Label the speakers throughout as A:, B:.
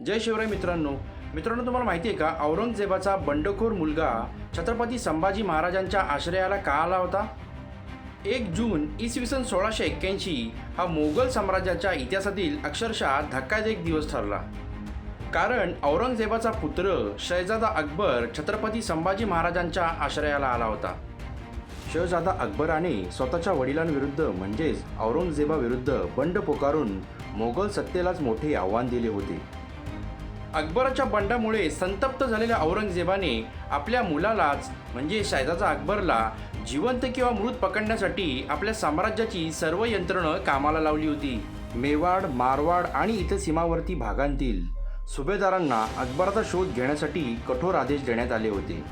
A: जय शिवराय मित्रांनो. तुम्हाला माहिती आहे का, औरंगजेबाचा बंडखोर मुलगा छत्रपती संभाजी महाराजांच्या आश्रयाला का आला होता? 1 जून इसवी सन 1681 हा मोगल साम्राज्याच्या इतिहासातील अक्षरशः धक्कादायक दिवस ठरला. कारण औरंगजेबाचा पुत्र शहजादा अकबर छत्रपती संभाजी महाराजांच्या आश्रयाला आला होता. शहजादा अकबराने स्वतःच्या वडिलांविरुद्ध म्हणजेच औरंगजेबाविरुद्ध बंड पुकारून मोगल सत्तेलाच मोठे आव्हान दिले होते. अकबराच्या बंडामुळे संतप्त झालेल्या औरंगजेबाने आपल्या मुलालाच म्हणजे शहजादा अकबरला जिवंत किंवा मृत पकडण्यासाठी आपल्या साम्राज्याची सर्व यंत्रणं कामाला लावली होती. मेवाड, मारवाड आणि इतर सीमावर्ती भागांतील सुभेदारांना अकबराचा शोध घेण्यासाठी कठोर आदेश देण्यात आले होते.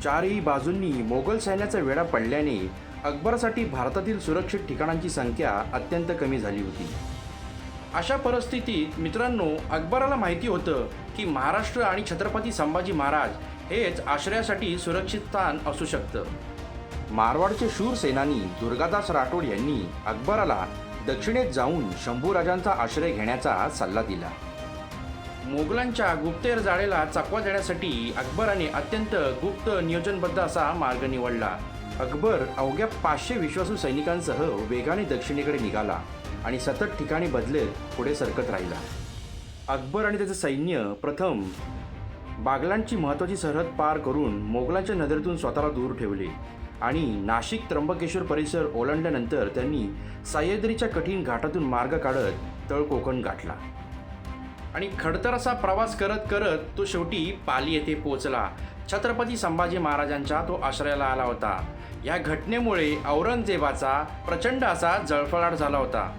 A: चारही बाजूंनी मोगल सैन्याचा वेढा पडल्याने अकबरासाठी भारतातील सुरक्षित ठिकाणांची संख्या अत्यंत कमी झाली होती. अशा परिस्थितीत मित्रांनो, अकबराला माहिती होतं की महाराष्ट्र आणि छत्रपती संभाजी महाराज हेच आश्रयासाठी सुरक्षित स्थान असू शकतं. मारवाडचे शूर सेनानी दुर्गादास राठोड यांनी अकबराला दक्षिणेत जाऊन शंभूराजांचा आश्रय घेण्याचा सल्ला दिला. मोगलांच्या गुप्तहेर जाळेला चकवा देण्यासाठी अकबराने अत्यंत गुप्त नियोजनबद्ध असा मार्ग निवडला. अकबर अवघ्या 500 विश्वासू सैनिकांसह वेगाने दक्षिणेकडे निघाला आणि सतत ठिकाणी बदलत पुढे सरकत राहिला. अकबर आणि त्याचे सैन्य प्रथम बागलांची महत्त्वाची सरहद पार करून मोगलांच्या नजरेतून स्वतःला दूर ठेवले आणि नाशिक त्र्यंबकेश्वर परिसर ओलांडल्यानंतर त्यांनी सह्याद्रीच्या कठीण घाटातून मार्ग काढत तळ कोकण गाठला आणि खडतर असा प्रवास करत करत तो शेवटी पाली येथे पोहोचला. छत्रपती संभाजी महाराजांच्या तो आश्रयाला आला होता. या घटनेमुळे औरंगजेबाचा प्रचंड असा जळफळाट झाला होता.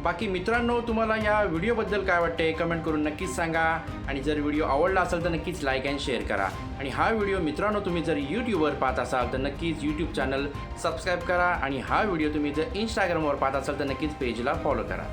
A: बाकी मित्रांनो, तुम्हाला या व्हिडिओबद्दल काय वाटते कमेंट करून नक्कीच सांगा. आणि जर व्हिडिओ आवडला असेल तर नक्कीच लाईक अँड शेअर करा. आणि हा व्हिडिओ मित्रांनो तुम्ही जर यूट्यूबवर पाहत असाल तर नक्कीच यूट्यूब चॅनल सबस्क्राईब करा. आणि हा व्हिडिओ तुम्ही जर इंस्टाग्रामवर पाहत असाल तर नक्कीच पेजला फॉलो करा.